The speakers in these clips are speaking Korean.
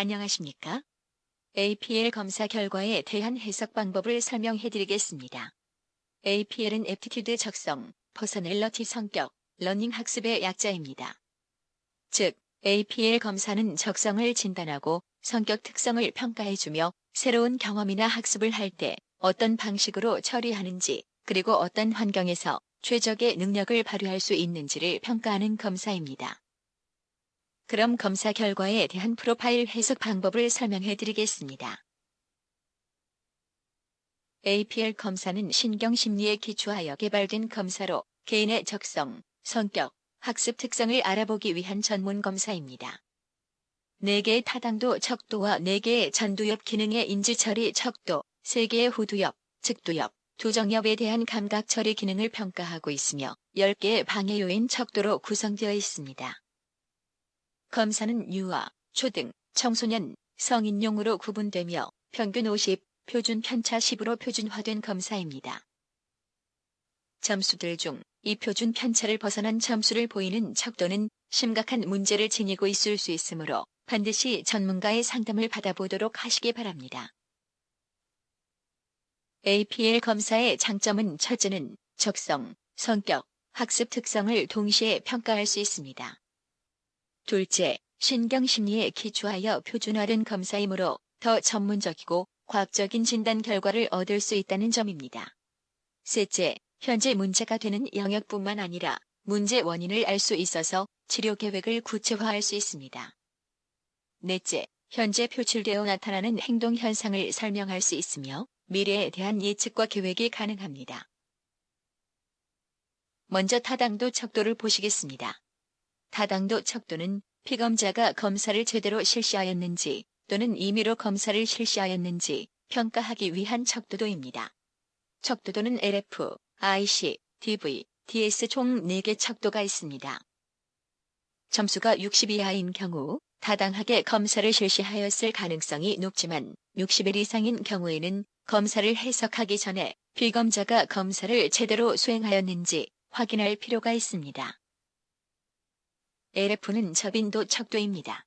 안녕하십니까? APL 검사 결과에 대한 해석 방법을 설명해 드리겠습니다. APL은 애프티튜드 적성, 퍼서널리티 성격, 러닝 학습의 약자입니다. 즉, APL 검사는 적성을 진단하고 성격 특성을 평가해주며 새로운 경험이나 학습을 할 때 어떤 방식으로 처리하는지, 그리고 어떤 환경에서 최적의 능력을 발휘할 수 있는지를 평가하는 검사입니다. 그럼 검사 결과에 대한 프로파일 해석 방법을 설명해 드리겠습니다. APL 검사는 신경심리에 기초하여 개발된 검사로 개인의 적성, 성격, 학습 특성을 알아보기 위한 전문 검사입니다. 4개의 타당도 척도와 4개의 전두엽 기능의 인지처리 척도, 3개의 후두엽, 측두엽, 두정엽에 대한 감각 처리 기능을 평가하고 있으며 10개의 방해 요인 척도로 구성되어 있습니다. 검사는 유아, 초등, 청소년, 성인용으로 구분되며 평균 50, 표준 편차 10으로 표준화된 검사입니다. 점수들 중 이 표준 편차를 벗어난 점수를 보이는 척도는 심각한 문제를 지니고 있을 수 있으므로 반드시 전문가의 상담을 받아보도록 하시기 바랍니다. APL 검사의 장점은 첫째는 적성, 성격, 학습 특성을 동시에 평가할 수 있습니다. 둘째, 신경심리에 기초하여 표준화된 검사이므로 더 전문적이고 과학적인 진단 결과를 얻을 수 있다는 점입니다. 셋째, 현재 문제가 되는 영역뿐만 아니라 문제 원인을 알 수 있어서 치료 계획을 구체화할 수 있습니다. 넷째, 현재 표출되어 나타나는 행동 현상을 설명할 수 있으며 미래에 대한 예측과 계획이 가능합니다. 먼저 타당도 척도를 보시겠습니다. 타당도 척도는 피검자가 검사를 제대로 실시하였는지 또는 임의로 검사를 실시하였는지 평가하기 위한 척도도입니다. 척도도는 LF, IC, DV, DS 총 4개 척도가 있습니다. 점수가 60 이하인 경우 타당하게 검사를 실시하였을 가능성이 높지만 60일 이상인 경우에는 검사를 해석하기 전에 피검자가 검사를 제대로 수행하였는지 확인할 필요가 있습니다. LF는 저빈도 척도입니다.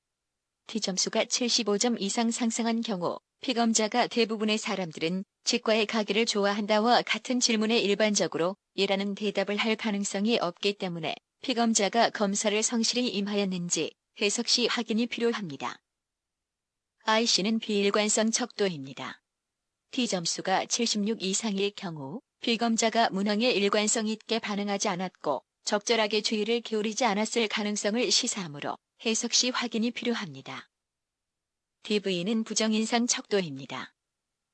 T점수가 75점 이상 상승한 경우 피검자가 대부분의 사람들은 치과에 가기를 좋아한다와 같은 질문에 일반적으로 이라는 대답을 할 가능성이 없기 때문에 피검자가 검사를 성실히 임하였는지 해석 시 확인이 필요합니다. IC는 비일관성 척도입니다. T점수가 76 이상일 경우 피검자가 문항에 일관성 있게 반응하지 않았고 적절하게 주의를 기울이지 않았을 가능성을 시사하므로 해석 시 확인이 필요합니다. DV는 부정인상 척도입니다.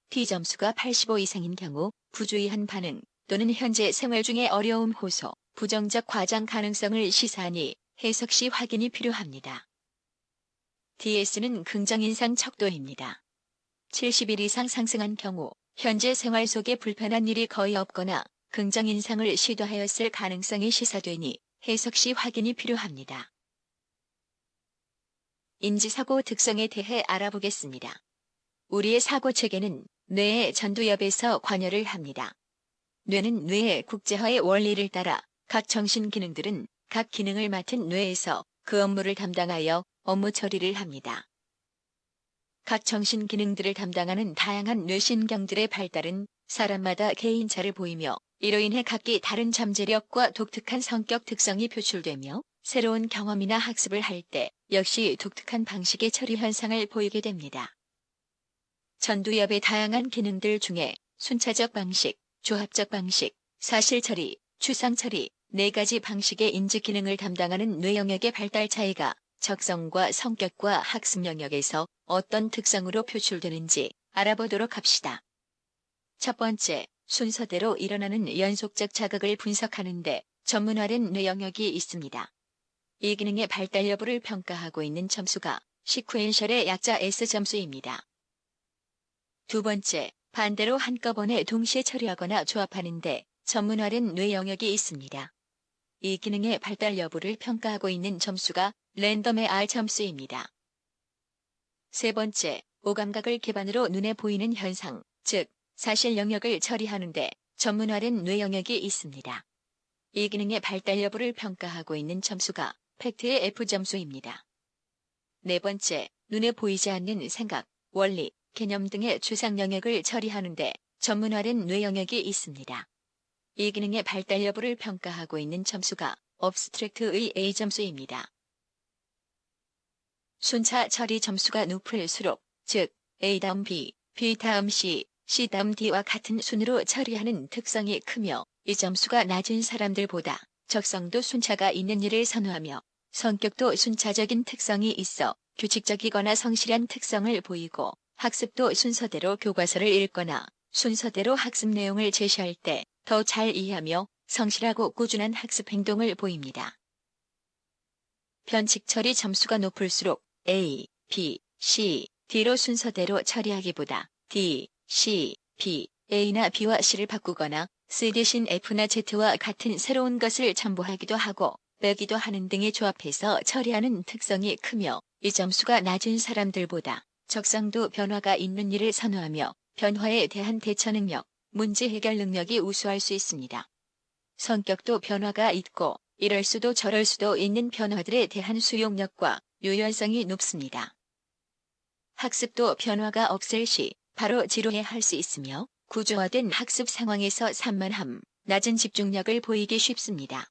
T점수가 85 이상인 경우 부주의한 반응 또는 현재 생활 중에 어려움 호소, 부정적 과장 가능성을 시사하니 해석 시 확인이 필요합니다. DS는 긍정인상 척도입니다. 70일 이상 상승한 경우 현재 생활 속에 불편한 일이 거의 없거나 긍정인상을 시도하였을 가능성이 시사되니 해석 시 확인이 필요합니다. 인지사고 특성에 대해 알아보겠습니다. 우리의 사고체계는 뇌의 전두엽에서 관여를 합니다. 뇌는 뇌의 국제화의 원리를 따라 각 정신기능들은 각 기능을 맡은 뇌에서 그 업무를 담당하여 업무 처리를 합니다. 각 정신기능들을 담당하는 다양한 뇌신경들의 발달은 사람마다 개인차를 보이며 이로 인해 각기 다른 잠재력과 독특한 성격 특성이 표출되며 새로운 경험이나 학습을 할 때 역시 독특한 방식의 처리 현상을 보이게 됩니다. 전두엽의 다양한 기능들 중에 순차적 방식, 조합적 방식, 사실처리, 추상처리 4가지 방식의 인지 기능을 담당하는 뇌 영역의 발달 차이가 적성과 성격과 학습 영역에서 어떤 특성으로 표출되는지 알아보도록 합시다. 첫 번째, 순서대로 일어나는 연속적 자극을 분석하는데 전문화된 뇌 영역이 있습니다. 이 기능의 발달 여부를 평가하고 있는 점수가 시퀀셜의 약자 S점수입니다. 두 번째, 반대로 한꺼번에 동시에 처리하거나 조합하는데 전문화된 뇌 영역이 있습니다. 이 기능의 발달 여부를 평가하고 있는 점수가 랜덤의 R점수입니다. 세 번째, 오감각을 기반으로 눈에 보이는 현상, 즉 사실 영역을 처리하는데 전문화된 뇌 영역이 있습니다. 이 기능의 발달 여부를 평가하고 있는 점수가 팩트의 F점수입니다. 네 번째, 눈에 보이지 않는 생각, 원리, 개념 등의 추상 영역을 처리하는 데 전문화된 뇌 영역이 있습니다. 이 기능의 발달 여부를 평가하고 있는 점수가 업스트랙트의 A점수입니다. 순차 처리 점수가 높을수록, 즉 A 다음 B, B 다음 C, C 다음 D와 같은 순으로 처리하는 특성이 크며 이 점수가 낮은 사람들보다 적성도 순차가 있는 일을 선호하며 성격도 순차적인 특성이 있어 규칙적이거나 성실한 특성을 보이고 학습도 순서대로 교과서를 읽거나 순서대로 학습 내용을 제시할 때 더 잘 이해하며 성실하고 꾸준한 학습 행동을 보입니다. 변칙 처리 점수가 높을수록 A, B, C, D로 순서대로 처리하기보다 D, C, B, A나 B와 C를 바꾸거나 C 대신 F나 Z와 같은 새로운 것을 첨부하기도 하고 빼기도 하는 등의 조합해서 처리하는 특성이 크며 이 점수가 낮은 사람들보다 적성도 변화가 있는 일을 선호하며 변화에 대한 대처 능력, 문제 해결 능력이 우수할 수 있습니다. 성격도 변화가 있고 이럴 수도 저럴 수도 있는 변화들에 대한 수용력과 유연성이 높습니다. 학습도 변화가 없을 시 바로 지루해할 수 있으며 구조화된 학습 상황에서 산만함, 낮은 집중력을 보이기 쉽습니다.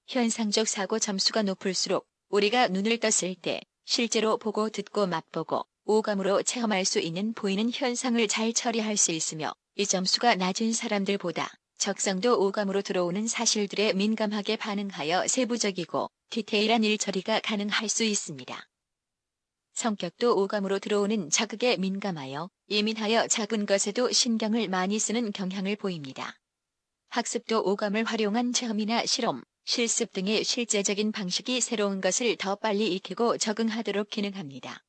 현상적 사고 점수가 높을수록 우리가 눈을 떴을 때 실제로 보고 듣고 맛보고 오감으로 체험할 수 있는 보이는 현상을 잘 처리할 수 있으며 이 점수가 낮은 사람들보다 적성도 오감으로 들어오는 사실들에 민감하게 반응하여 세부적이고 디테일한 일 처리가 가능할 수 있습니다. 성격도 오감으로 들어오는 자극에 민감하여 예민하여 작은 것에도 신경을 많이 쓰는 경향을 보입니다. 학습도 오감을 활용한 체험이나 실험, 실습 등의 실제적인 방식이 새로운 것을 더 빨리 익히고 적응하도록 기능합니다.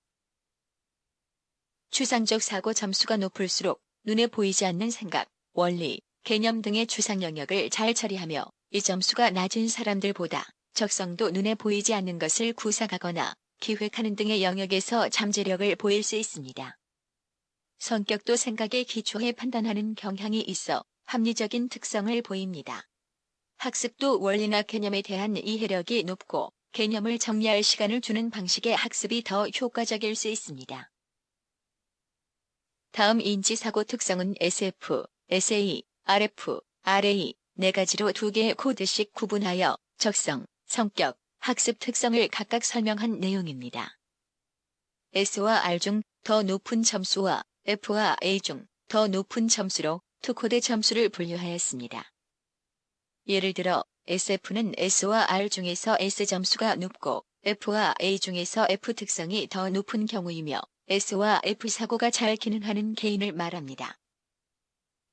추상적 사고 점수가 높을수록 눈에 보이지 않는 생각, 원리, 개념 등의 추상 영역을 잘 처리하며 이 점수가 낮은 사람들보다 적성도 눈에 보이지 않는 것을 구상하거나 기획하는 등의 영역에서 잠재력을 보일 수 있습니다. 성격도 생각에 기초해 판단하는 경향이 있어 합리적인 특성을 보입니다. 학습도 원리나 개념에 대한 이해력이 높고 개념을 정리할 시간을 주는 방식의 학습이 더 효과적일 수 있습니다. 다음 인지사고 특성은 SF, SA, RF, RA 네 가지로 두 개의 코드씩 구분하여 적성, 성격, 학습 특성을 각각 설명한 내용입니다. S와 R 중 더 높은 점수와 F와 A 중 더 높은 점수로 두 코드 점수를 분류하였습니다. 예를 들어 SF는 S와 R 중에서 S 점수가 높고 F와 A 중에서 F 특성이 더 높은 경우이며 S와 F 사고가 잘 기능하는 개인을 말합니다.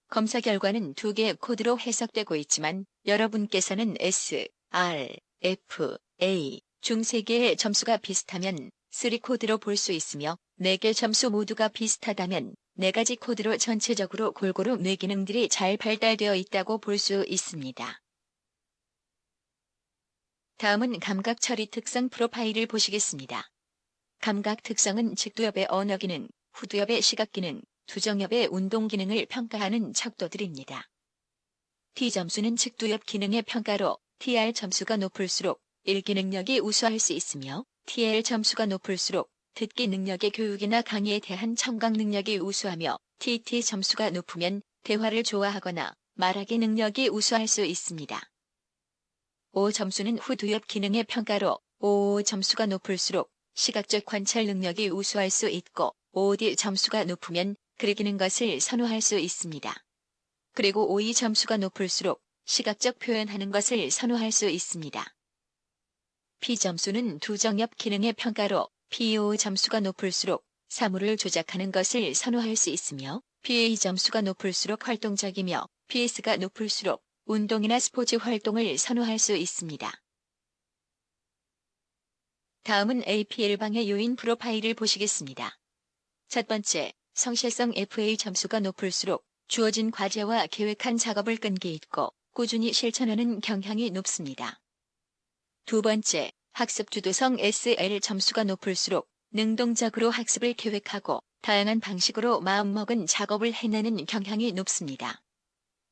검사 결과는 두 개의 코드로 해석되고 있지만 여러분께서는 S, R, F, A 중 3개의 점수가 비슷하면 3코드로 볼 수 있으며 4개 점수 모두가 비슷하다면 4가지 코드로 전체적으로 골고루 뇌 기능들이 잘 발달되어 있다고 볼 수 있습니다. 다음은 감각 처리 특성 프로파일을 보시겠습니다. 감각 특성은 측두엽의 언어 기능, 후두엽의 시각 기능, 두정엽의 운동 기능을 평가하는 척도들입니다. T점수는 측두엽 기능의 평가로 TR 점수가 높을수록 읽기 능력이 우수할 수 있으며 TL 점수가 높을수록 듣기 능력의 교육이나 강의에 대한 청각 능력이 우수하며 TT 점수가 높으면 대화를 좋아하거나 말하기 능력이 우수할 수 있습니다. O 점수는 후두엽 기능의 평가로 OO 점수가 높을수록 시각적 관찰 능력이 우수할 수 있고 OD 점수가 높으면 그리기는 것을 선호할 수 있습니다. 그리고 OE 점수가 높을수록 시각적 표현하는 것을 선호할 수 있습니다. P점수는 두정엽 기능의 평가로 PO 점수가 높을수록 사물을 조작하는 것을 선호할 수 있으며 PA 점수가 높을수록 활동적이며 PS가 높을수록 운동이나 스포츠 활동을 선호할 수 있습니다. 다음은 AP1방의 요인 프로파일을 보시겠습니다. 첫 번째, 성실성 FA 점수가 높을수록 주어진 과제와 계획한 작업을 끈기 있고 꾸준히 실천하는 경향이 높습니다. 두 번째, 학습 주도성 SL 점수가 높을수록 능동적으로 학습을 계획하고 다양한 방식으로 마음먹은 작업을 해내는 경향이 높습니다.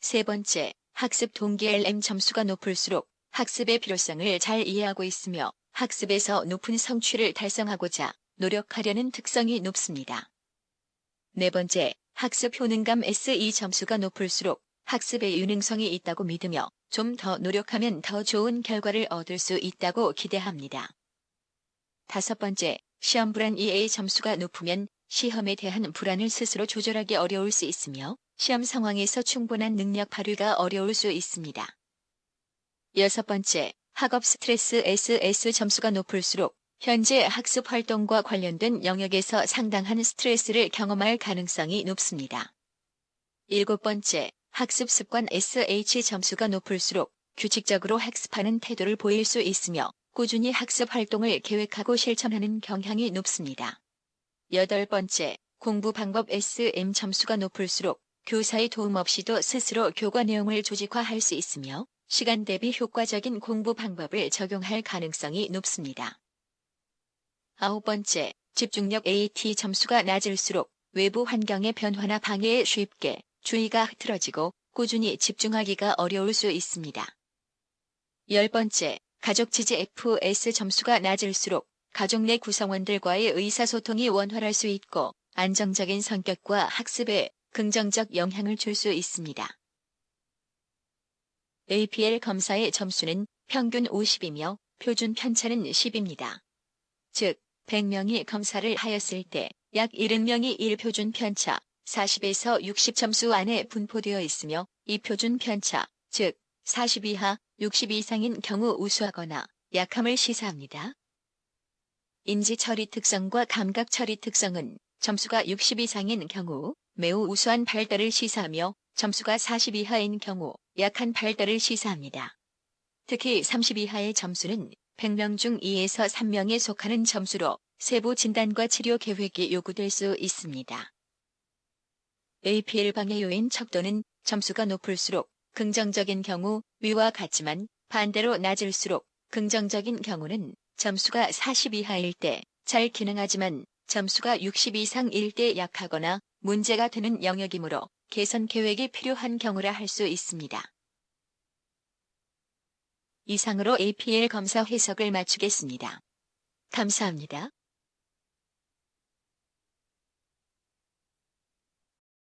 세 번째, 학습 동기 LM 점수가 높을수록 학습의 필요성을 잘 이해하고 있으며 학습에서 높은 성취를 달성하고자 노력하려는 특성이 높습니다. 네 번째, 학습 효능감 SE 점수가 높을수록 학습의 유능성이 있다고 믿으며 좀 더 노력하면 더 좋은 결과를 얻을 수 있다고 기대합니다. 다섯 번째, 시험 불안 EA 점수가 높으면 시험에 대한 불안을 스스로 조절하기 어려울 수 있으며 시험 상황에서 충분한 능력 발휘가 어려울 수 있습니다. 여섯 번째, 학업 스트레스 SS 점수가 높을수록 현재 학습 활동과 관련된 영역에서 상당한 스트레스를 경험할 가능성이 높습니다. 일곱 번째, 학습 습관 SH 점수가 높을수록 규칙적으로 학습하는 태도를 보일 수 있으며 꾸준히 학습 활동을 계획하고 실천하는 경향이 높습니다. 여덟 번째, 공부 방법 SM 점수가 높을수록 교사의 도움 없이도 스스로 교과 내용을 조직화할 수 있으며 시간 대비 효과적인 공부 방법을 적용할 가능성이 높습니다. 아홉 번째, 집중력 AT 점수가 낮을수록 외부 환경의 변화나 방해에 쉽게 주의가 흐트러지고 꾸준히 집중하기가 어려울 수 있습니다. 열 번째, 가족 지지 FS 점수가 낮을수록 가족 내 구성원들과의 의사소통이 원활할 수 있고 안정적인 성격과 학습에 긍정적 영향을 줄 수 있습니다. APL 검사의 점수는 평균 50이며 표준 편차는 10입니다. 즉, 100명이 검사를 하였을 때 약 70명이 1표준 편차 40에서 60점수 안에 분포되어 있으며 이 표준 편차, 즉 40 이하, 60 이상인 경우 우수하거나 약함을 시사합니다. 인지 처리 특성과 감각 처리 특성은 점수가 60 이상인 경우 매우 우수한 발달을 시사하며 점수가 40 이하인 경우 약한 발달을 시사합니다. 특히 30 이하의 점수는 100명 중 2에서 3명에 속하는 점수로 세부 진단과 치료 계획이 요구될 수 있습니다. APL 방해 요인 척도는 점수가 높을수록 긍정적인 경우 위와 같지만 반대로 낮을수록 긍정적인 경우는 점수가 40 이하일 때 잘 기능하지만 점수가 60 이상일 때 약하거나 문제가 되는 영역이므로 개선 계획이 필요한 경우라 할 수 있습니다. 이상으로 APL 검사 해석을 마치겠습니다. 감사합니다.